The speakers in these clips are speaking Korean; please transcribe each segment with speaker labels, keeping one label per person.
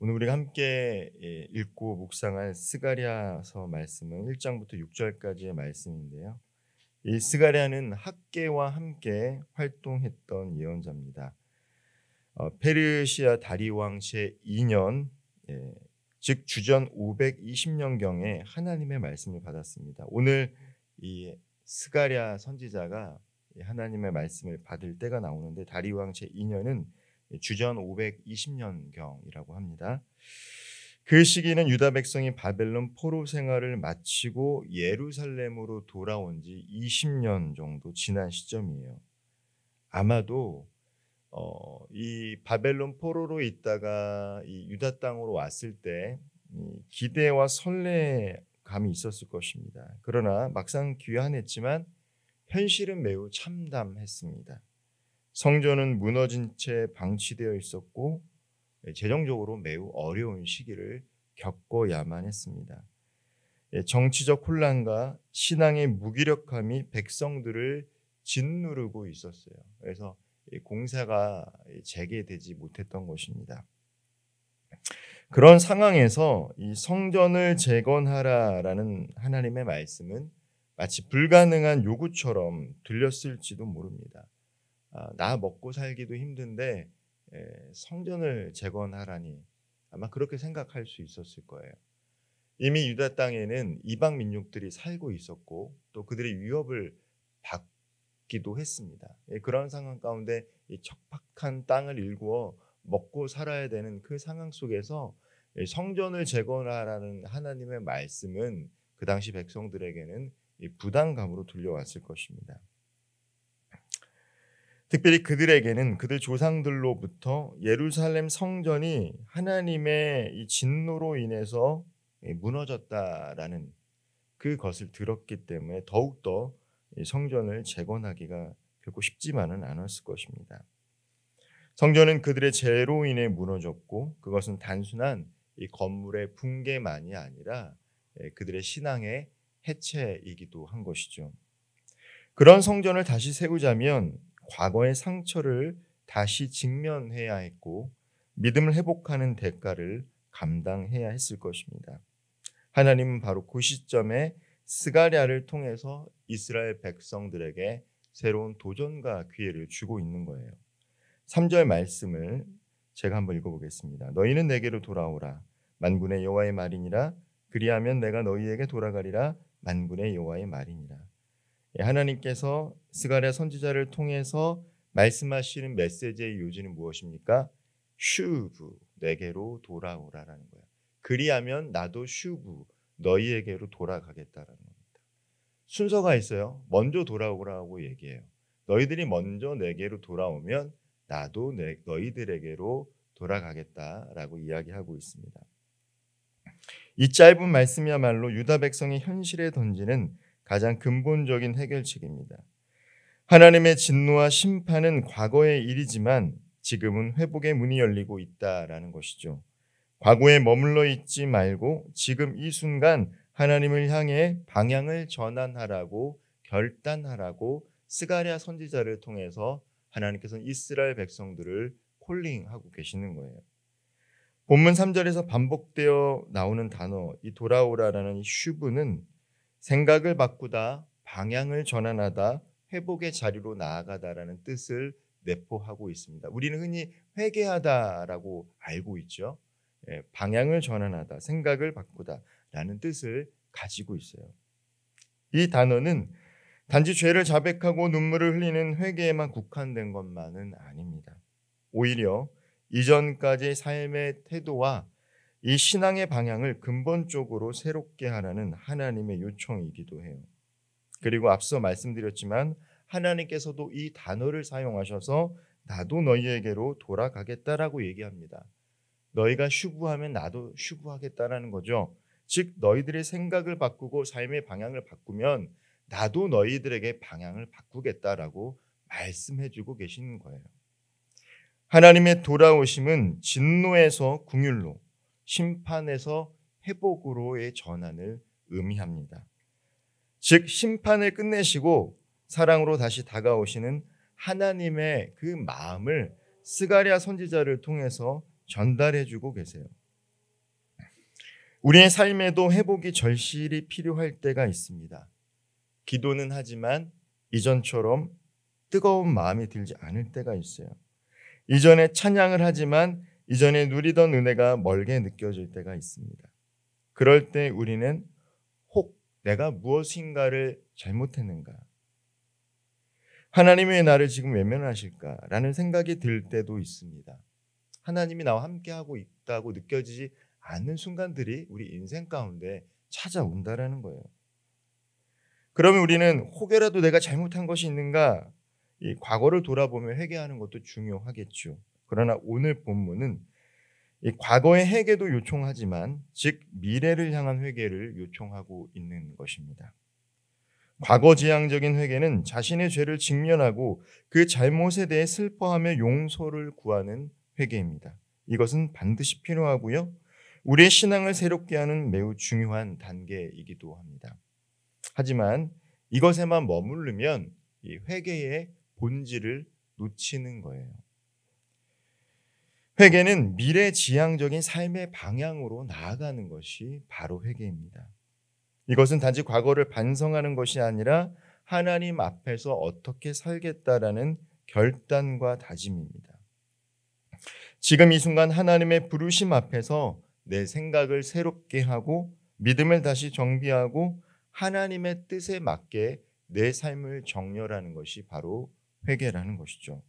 Speaker 1: 오늘 우리가 함께 읽고 묵상할 스가랴서 말씀은 1장부터 6절까지의 말씀인데요. 이 스가랴는 학개와 함께 활동했던 예언자입니다. 페르시아 다리 왕 제2년, 즉 주전 520년경에 하나님의 말씀을 받았습니다. 오늘 이 스가랴 선지자가 하나님의 말씀을 받을 때가 나오는데 다리 왕 제2년은 주전 520년경이라고 합니다. 그 시기는 유다 백성이 바벨론 포로 생활을 마치고 예루살렘으로 돌아온 지 20년 정도 지난 시점이에요. 아마도 이 바벨론 포로로 있다가 이 유다 땅으로 왔을 때 기대와 설레감이 있었을 것입니다. 그러나 막상 귀환했지만 현실은 매우 참담했습니다. 성전은 무너진 채 방치되어 있었고 재정적으로 매우 어려운 시기를 겪어야만 했습니다. 정치적 혼란과 신앙의 무기력함이 백성들을 짓누르고 있었어요. 그래서 공사가 재개되지 못했던 것입니다. 그런 상황에서 이 성전을 재건하라라는 하나님의 말씀은 마치 불가능한 요구처럼 들렸을지도 모릅니다. 나 먹고 살기도 힘든데 성전을 재건하라니, 아마 그렇게 생각할 수 있었을 거예요. 이미 유다 땅에는 이방 민족들이 살고 있었고 또 그들의 위협을 받기도 했습니다. 그런 상황 가운데 이 척박한 땅을 일구어 먹고 살아야 되는 그 상황 속에서 성전을 재건하라는 하나님의 말씀은 그 당시 백성들에게는 부담감으로 들려왔을 것입니다. 특별히 그들에게는 그들 조상들로부터 예루살렘 성전이 하나님의 이 진노로 인해서 무너졌다라는 그것을 들었기 때문에 더욱더 성전을 재건하기가 결코 쉽지만은 않았을 것입니다. 성전은 그들의 죄로 인해 무너졌고 그것은 단순한 이 건물의 붕괴만이 아니라 그들의 신앙의 해체이기도 한 것이죠. 그런 성전을 다시 세우자면 과거의 상처를 다시 직면해야 했고 믿음을 회복하는 대가를 감당해야 했을 것입니다. 하나님은 바로 그 시점에 스가랴를 통해서 이스라엘 백성들에게 새로운 도전과 기회를 주고 있는 거예요. 3절 말씀을 제가 한번 읽어보겠습니다. 너희는 내게로 돌아오라. 만군의 여호와의 말이니라. 그리하면 내가 너희에게 돌아가리라. 만군의 여호와의 말이니라. 하나님께서 스가랴 선지자를 통해서 말씀하시는 메시지의 요지는 무엇입니까? 슈브, 내게로 돌아오라라는 거예요. 그리하면 나도 슈브, 너희에게로 돌아가겠다라는 겁니다. 순서가 있어요. 먼저 돌아오라고 얘기해요. 너희들이 먼저 내게로 돌아오면 나도 너희들에게로 돌아가겠다라고 이야기하고 있습니다. 이 짧은 말씀이야말로 유다 백성이 현실에 던지는 가장 근본적인 해결책입니다. 하나님의 진노와 심판은 과거의 일이지만 지금은 회복의 문이 열리고 있다라는 것이죠. 과거에 머물러 있지 말고 지금 이 순간 하나님을 향해 방향을 전환하라고 결단하라고 스가랴 선지자를 통해서 하나님께서는 이스라엘 백성들을 콜링하고 계시는 거예요. 본문 3절에서 반복되어 나오는 단어, 이 돌아오라라는 이 슈브는 생각을 바꾸다, 방향을 전환하다, 회복의 자리로 나아가다라는 뜻을 내포하고 있습니다. 우리는 흔히 회개하다라고 알고 있죠. 방향을 전환하다, 생각을 바꾸다라는 뜻을 가지고 있어요. 이 단어는 단지 죄를 자백하고 눈물을 흘리는 회개에만 국한된 것만은 아닙니다. 오히려 이전까지의 삶의 태도와 이 신앙의 방향을 근본적으로 새롭게 하라는 하나님의 요청이기도 해요. 그리고 앞서 말씀드렸지만 하나님께서도 이 단어를 사용하셔서 나도 너희에게로 돌아가겠다라고 얘기합니다. 너희가 슈브하면 나도 슈브하겠다라는 거죠. 즉 너희들의 생각을 바꾸고 삶의 방향을 바꾸면 나도 너희들에게 방향을 바꾸겠다라고 말씀해주고 계시는 거예요. 하나님의 돌아오심은 진노에서 긍휼로, 심판에서 회복으로의 전환을 의미합니다. 즉 심판을 끝내시고 사랑으로 다시 다가오시는 하나님의 그 마음을 스가랴 선지자를 통해서 전달해주고 계세요. 우리의 삶에도 회복이 절실히 필요할 때가 있습니다. 기도는 하지만 이전처럼 뜨거운 마음이 들지 않을 때가 있어요. 이전에 찬양을 하지만 이전에 누리던 은혜가 멀게 느껴질 때가 있습니다. 그럴 때 우리는 혹 내가 무엇인가를 잘못했는가? 하나님이 왜 나를 지금 외면하실까라는 생각이 들 때도 있습니다. 하나님이 나와 함께하고 있다고 느껴지지 않는 순간들이 우리 인생 가운데 찾아온다라는 거예요. 그러면 우리는 혹여라도 내가 잘못한 것이 있는가? 이 과거를 돌아보며 회개하는 것도 중요하겠죠. 그러나 오늘 본문은 이 과거의 회개도 요청하지만 즉 미래를 향한 회개를 요청하고 있는 것입니다. 과거 지향적인 회개는 자신의 죄를 직면하고 그 잘못에 대해 슬퍼하며 용서를 구하는 회개입니다. 이것은 반드시 필요하고요. 우리의 신앙을 새롭게 하는 매우 중요한 단계이기도 합니다. 하지만 이것에만 머무르면 이 회개의 본질을 놓치는 거예요. 회개는 미래지향적인 삶의 방향으로 나아가는 것이 바로 회개입니다. 이것은 단지 과거를 반성하는 것이 아니라 하나님 앞에서 어떻게 살겠다라는 결단과 다짐입니다. 지금 이 순간 하나님의 부르심 앞에서 내 생각을 새롭게 하고 믿음을 다시 정비하고 하나님의 뜻에 맞게 내 삶을 정렬하는 것이 바로 회개라는 것이죠.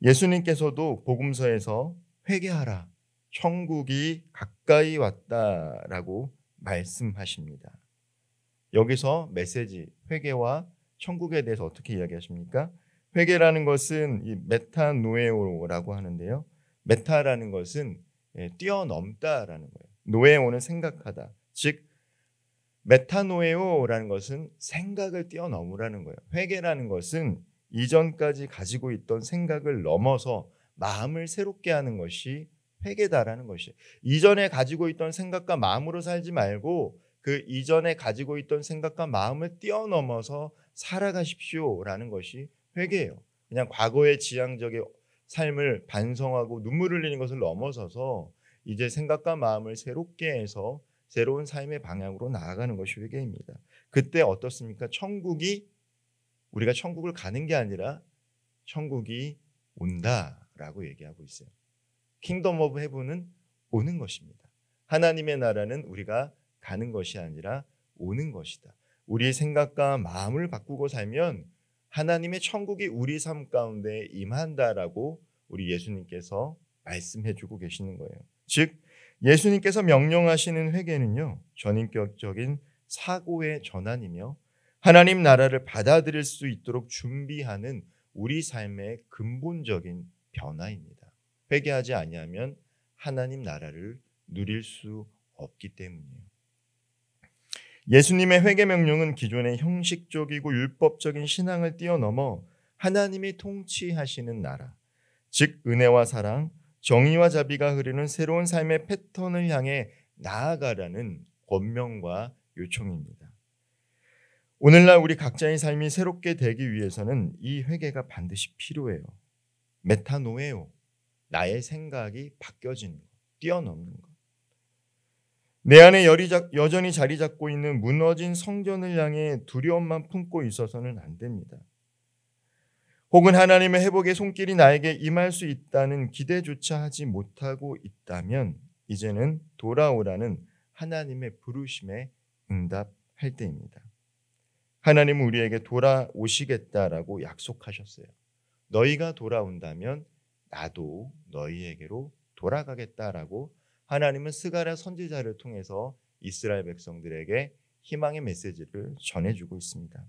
Speaker 1: 예수님께서도 복음서에서 회개하라, 천국이 가까이 왔다라고 말씀하십니다. 여기서 메시지, 회개와 천국에 대해서 어떻게 이야기하십니까? 회개라는 것은 이 메타노에오라고 하는데요. 메타라는 것은 뛰어넘다라는 거예요. 노에오는 생각하다. 즉 메타노에오라는 것은 생각을 뛰어넘으라는 거예요. 회개라는 것은 이전까지 가지고 있던 생각을 넘어서 마음을 새롭게 하는 것이 회개다라는 것이에요. 이전에 가지고 있던 생각과 마음으로 살지 말고 그 이전에 가지고 있던 생각과 마음을 뛰어넘어서 살아가십시오라는 것이 회개예요. 그냥 과거의 지향적인 삶을 반성하고 눈물 흘리는 것을 넘어서서 이제 생각과 마음을 새롭게 해서 새로운 삶의 방향으로 나아가는 것이 회개입니다. 그때 어떻습니까? 우리가 천국을 가는 게 아니라 천국이 온다라고 얘기하고 있어요. 킹덤 오브 헤븐은 오는 것입니다. 하나님의 나라는 우리가 가는 것이 아니라 오는 것이다. 우리의 생각과 마음을 바꾸고 살면 하나님의 천국이 우리 삶 가운데 임한다라고 우리 예수님께서 말씀해 주고 계시는 거예요. 즉 예수님께서 명령하시는 회개는요, 전인격적인 사고의 전환이며 하나님 나라를 받아들일 수 있도록 준비하는 우리 삶의 근본적인 변화입니다. 회개하지 아니하면 하나님 나라를 누릴 수 없기 때문이에요. 예수님의 회개 명령은 기존의 형식적이고 율법적인 신앙을 뛰어넘어 하나님이 통치하시는 나라, 즉 은혜와 사랑, 정의와 자비가 흐르는 새로운 삶의 패턴을 향해 나아가라는 권명과 요청입니다. 오늘날 우리 각자의 삶이 새롭게 되기 위해서는 이 회개가 반드시 필요해요. 메타노에오, 나의 생각이 바뀌어지는 것, 뛰어넘는 것. 내 안에 여전히 자리 잡고 있는 무너진 성전을 향해 두려움만 품고 있어서는 안 됩니다. 혹은 하나님의 회복의 손길이 나에게 임할 수 있다는 기대조차 하지 못하고 있다면 이제는 돌아오라는 하나님의 부르심에 응답할 때입니다. 하나님은 우리에게 돌아오시겠다라고 약속하셨어요. 너희가 돌아온다면 나도 너희에게로 돌아가겠다라고 하나님은 스가랴 선지자를 통해서 이스라엘 백성들에게 희망의 메시지를 전해주고 있습니다.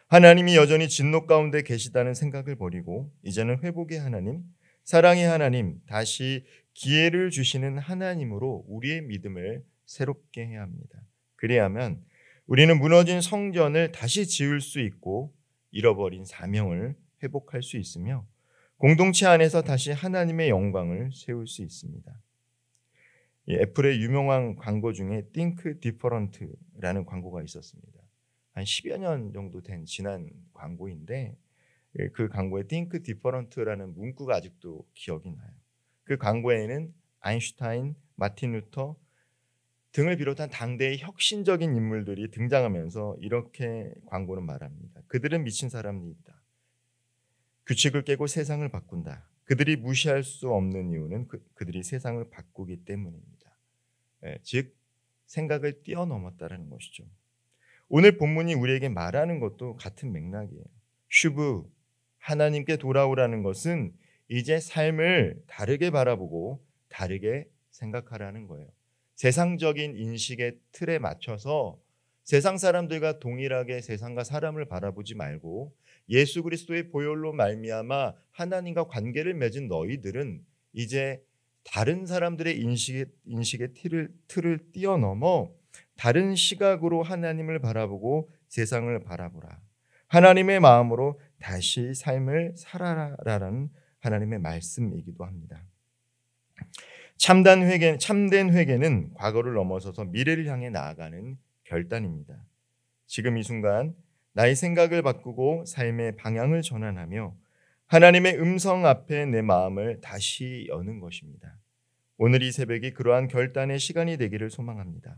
Speaker 1: 하나님이 여전히 진노 가운데 계시다는 생각을 버리고 이제는 회복의 하나님, 사랑의 하나님, 다시 기회를 주시는 하나님으로 우리의 믿음을 새롭게 해야 합니다. 그래야만 우리는 무너진 성전을 다시 지을 수 있고 잃어버린 사명을 회복할 수 있으며 공동체 안에서 다시 하나님의 영광을 세울 수 있습니다. 애플의 유명한 광고 중에 Think Different라는 광고가 있었습니다. 한 10여 년 정도 된 지난 광고인데 그 광고에 Think Different라는 문구가 아직도 기억이 나요. 그 광고에는 아인슈타인, 마틴 루터 등을 비롯한 당대의 혁신적인 인물들이 등장하면서 이렇게 광고는 말합니다. 그들은 미친 사람이다. 규칙을 깨고 세상을 바꾼다. 그들이 무시할 수 없는 이유는 그들이 세상을 바꾸기 때문입니다. 즉 생각을 뛰어넘었다는 것이죠. 오늘 본문이 우리에게 말하는 것도 같은 맥락이에요. 슈브, 하나님께 돌아오라는 것은 이제 삶을 다르게 바라보고 다르게 생각하라는 거예요. 세상적인 인식의 틀에 맞춰서 세상 사람들과 동일하게 세상과 사람을 바라보지 말고 예수 그리스도의 보혈로 말미암아 하나님과 관계를 맺은 너희들은 이제 다른 사람들의 인식의 틀을 뛰어넘어 다른 시각으로 하나님을 바라보고 세상을 바라보라. 하나님의 마음으로 다시 삶을 살아라라는 하나님의 말씀이기도 합니다. 참된 회개는 과거를 넘어서서 미래를 향해 나아가는 결단입니다. 지금 이 순간 나의 생각을 바꾸고 삶의 방향을 전환하며 하나님의 음성 앞에 내 마음을 다시 여는 것입니다. 오늘 이 새벽이 그러한 결단의 시간이 되기를 소망합니다.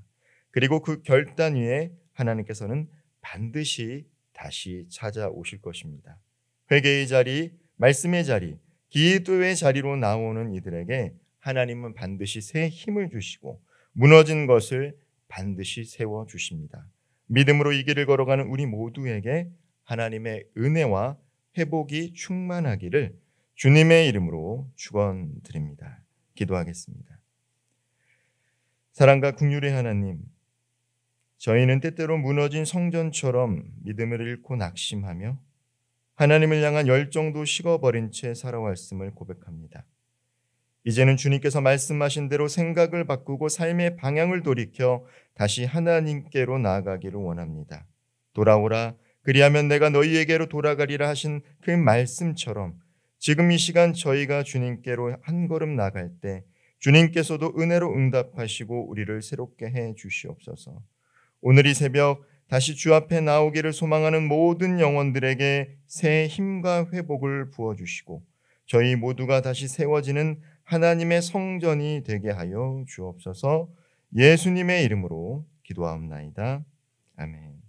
Speaker 1: 그리고 그 결단 위에 하나님께서는 반드시 다시 찾아오실 것입니다. 회개의 자리, 말씀의 자리, 기도의 자리로 나오는 이들에게 하나님은 반드시 새 힘을 주시고 무너진 것을 반드시 세워주십니다. 믿음으로 이 길을 걸어가는 우리 모두에게 하나님의 은혜와 회복이 충만하기를 주님의 이름으로 축원드립니다. 기도하겠습니다. 사랑과 긍휼의 하나님, 저희는 때때로 무너진 성전처럼 믿음을 잃고 낙심하며 하나님을 향한 열정도 식어버린 채 살아왔음을 고백합니다. 이제는 주님께서 말씀하신 대로 생각을 바꾸고 삶의 방향을 돌이켜 다시 하나님께로 나아가기를 원합니다. 돌아오라, 그리하면 내가 너희에게로 돌아가리라 하신 그 말씀처럼 지금 이 시간 저희가 주님께로 한 걸음 나갈 때 주님께서도 은혜로 응답하시고 우리를 새롭게 해 주시옵소서. 오늘 이 새벽 다시 주 앞에 나오기를 소망하는 모든 영혼들에게 새 힘과 회복을 부어주시고 저희 모두가 다시 세워지는 하나님의 성전이 되게 하여 주옵소서. 예수님의 이름으로 기도하옵나이다. 아멘.